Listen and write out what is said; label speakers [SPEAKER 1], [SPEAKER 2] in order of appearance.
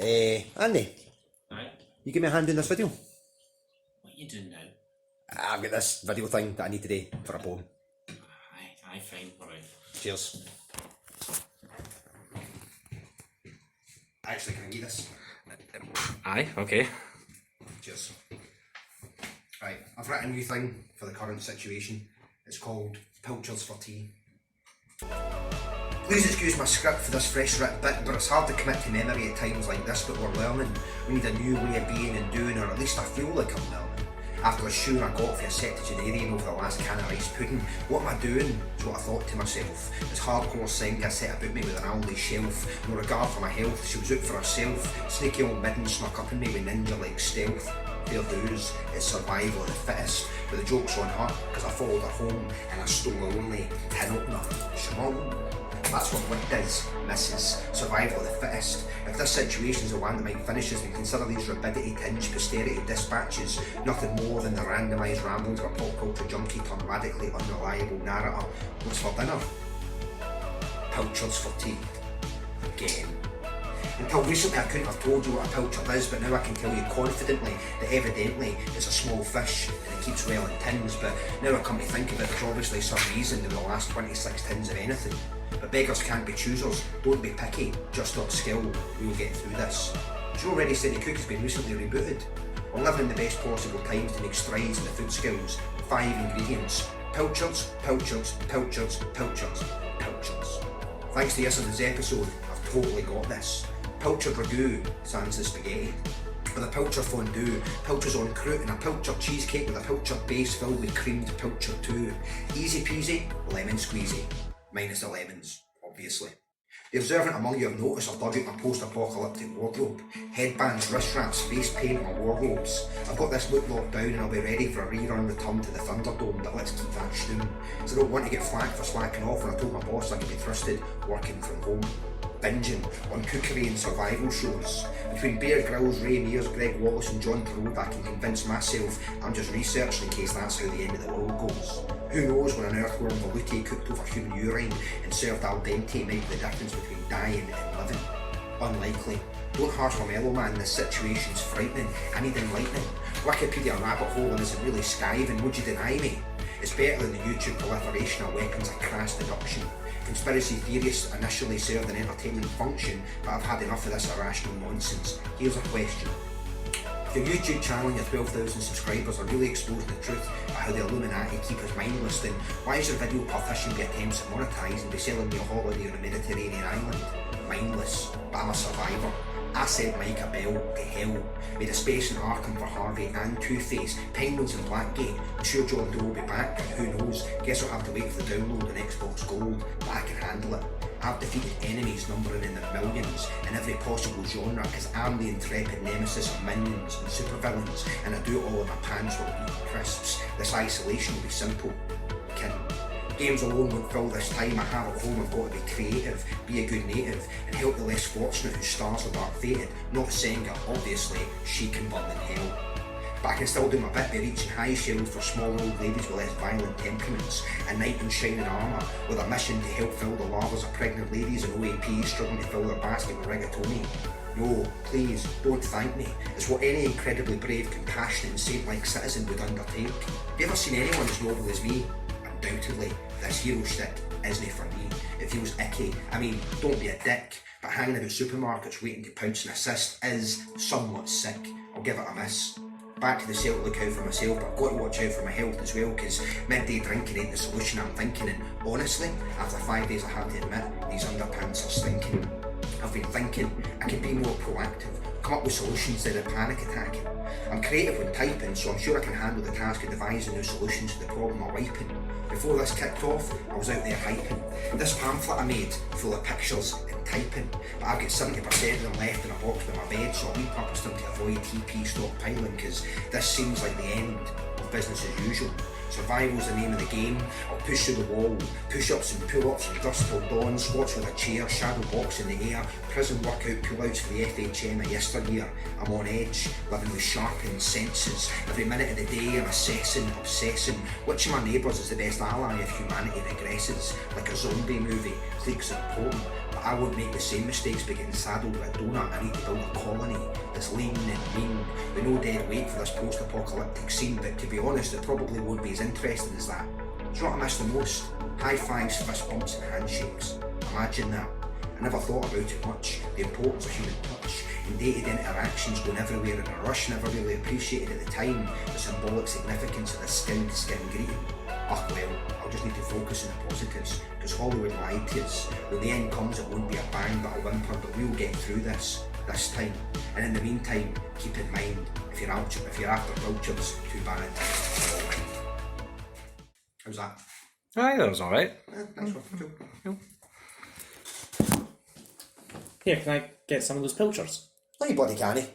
[SPEAKER 1] Andy,
[SPEAKER 2] Aye.
[SPEAKER 1] you give me a hand in this video?
[SPEAKER 2] What are you doing now?
[SPEAKER 1] I've got this video thing that I need to do for a poem.
[SPEAKER 2] Aye, fine, alright.
[SPEAKER 1] Cheers. Actually, can I get this?
[SPEAKER 2] Aye, okay.
[SPEAKER 1] Cheers. Right, I've written a new thing for the current situation. It's called Pilchards for Tea. Please excuse my script for this fresh written bit, but it's hard to commit to memory at times like this, but we're learning. We need a new way of being and doing, or at least I feel like I'm learning. After the shoe I got for a septuagenarian over the last can of rice pudding, what am I doing? Is what I thought to myself. This hardcore Senga set about me with an owly shelf. No regard for my health, she was out for herself. Sneaky old midden snuck up on me with ninja-like stealth. Fair dues, it's survival of the fittest. But the joke's on her, cause I followed her home and I stole her only tin opener. Shamon. That's what wit does, misses. Survival of the fittest. If this situation's the one that might finish us, then consider these rabidity-tinged posterity dispatches nothing more than the randomised ramblings of a pop culture junkie turned radically unreliable narrator. What's for dinner? Pilchards for tea. Again. Until recently I couldn't have told you what a pilchard is, but now I can tell you confidently that evidently it's a small fish and it keeps well in tins, but now I come to think of it, there's obviously some reason there were the last 26 tins of anything. But beggars can't be choosers, don't be picky, just upskill, we'll get through this. Joe Already Steady Cook has been recently rebooted. We're living in the best possible times to make strides in the food skills. 5 ingredients: pilchards, pilchards, pilchards, pilchards, pilchards. Thanks to yesterday's episode, I've totally got this. Pilchard ragu, sans the spaghetti. With a pilchard fondue, pilchards on croûte and a pilchard cheesecake with a pilchard base filled with creamed pilchard too. Easy peasy, lemon squeezy. Minus the lemons, obviously. The observant among you have noticed I've dug out my post-apocalyptic wardrobe. Headbands, wrist wraps, face paint and my wardrobes. I've got this look locked down and I'll be ready for a rerun return to the Thunderdome, but let's keep that stewing. So I don't want to get flack for slacking off when I told my boss I could be trusted working from home. Binging on cookery and survival shows. Between Bear Grylls, Ray Mears, Greg Wallace and John Perrault, I can convince myself I'm just researching in case that's how the end of the world goes. Who knows when an earthworm velouté cooked over human urine and served al dente might be the difference between dying and living. Unlikely. Don't harsh my mellow man, this situation's frightening. I need enlightening. Wikipedia rabbit hole and isn't really skiving, would you deny me? It's better than the YouTube proliferation of weapons of crass deduction. Conspiracy theorists initially served an entertainment function, but I've had enough of this irrational nonsense. Here's a question. If your YouTube channel and your 12,000 subscribers are really exposing the truth about how the Illuminati keep us mindless, then why is your video partition be attempts to monetize and be selling me a holiday on a Mediterranean island? Mindless, but I'm a survivor. I sent Mike a bell to hell, made a space in Arkham for Harvey and Two-Face, Penguins and Blackgate. I'm sure John Doe will be back, but who knows, guess I'll have to wait for the download on Xbox Gold, but I can handle it. I've defeated enemies numbering in the millions in every possible genre because I'm the intrepid nemesis of minions and supervillains, and I do it all in my pants while eating crisps. This isolation will be simple. Kidding. Games alone won't fill this time I have at home. I've got to be creative, be a good native, and help the less fortunate whose stars are dark fated. Not Senga, obviously, she can burn in hell. But I can still do my bit by reaching high shelves for small old ladies with less violent temperaments, a knight in shining armour with a mission to help fill the larvas of pregnant ladies and OAPs struggling to fill their basket with rigatoni. No, please, don't thank me. It's what any incredibly brave, compassionate and saint-like citizen would undertake. Have you ever seen anyone as noble as me? Undoubtedly, this hero shtick isn't for me. It feels icky. I mean, don't be a dick, but hanging about supermarkets waiting to pounce and assist is somewhat sick. I'll give it a miss. Back to the Celtic look out for myself, but I've got to watch out for my health as well, because midday drinking ain't the solution I'm thinking, and honestly, after 5 days I have to admit, these underpants are stinking. I've been thinking I could be more proactive, come up with solutions instead of panic attacking. I'm creative when typing, so I'm sure I can handle the task of devising new solutions to the problem I'm wiping. Before this kicked off, I was out there hyping. This pamphlet I made, full of pictures and typing, but I've got 70% of them left in a box by my bed, so I repurposed them to avoid TP stockpiling, because this seems like the end of business as usual. Survival's the name of the game. I'll push through the wall, push-ups and pull-ups and dust till dawn, squats with a chair, shadow box in the air, prison workout pull-outs for the FHM of yesteryear. I'm on edge, living with sharpened senses. Every minute of the day I'm assessing, obsessing. Which of my neighbours is the best ally if humanity regresses? Like a zombie movie, cliques are important. But I won't make the same mistakes by getting saddled with a donut. I need to build a colony that's lean and mean, with no dead weight for this post-apocalyptic scene, but to be honest, it probably won't be as interesting as that. Do you know what I miss the most? High fives, fist bumps and handshakes. Imagine that. I never thought about it much, the importance of human touch, and day-to-day interactions going everywhere in a rush, never really appreciated at the time the symbolic significance of the skin-to-skin greeting. Oh well, I'll just need to focus on the positives, because Hollywood lied to us. When the end comes, it won't be a bang but a whimper, but we'll get through this time. And in the meantime, keep in mind, if you're after Pilchards, too bad. How's that?
[SPEAKER 2] Aye, that was alright.
[SPEAKER 1] Nice one, cool.
[SPEAKER 2] Here, can I get some of those Pilchards?
[SPEAKER 1] No, you bloody canny.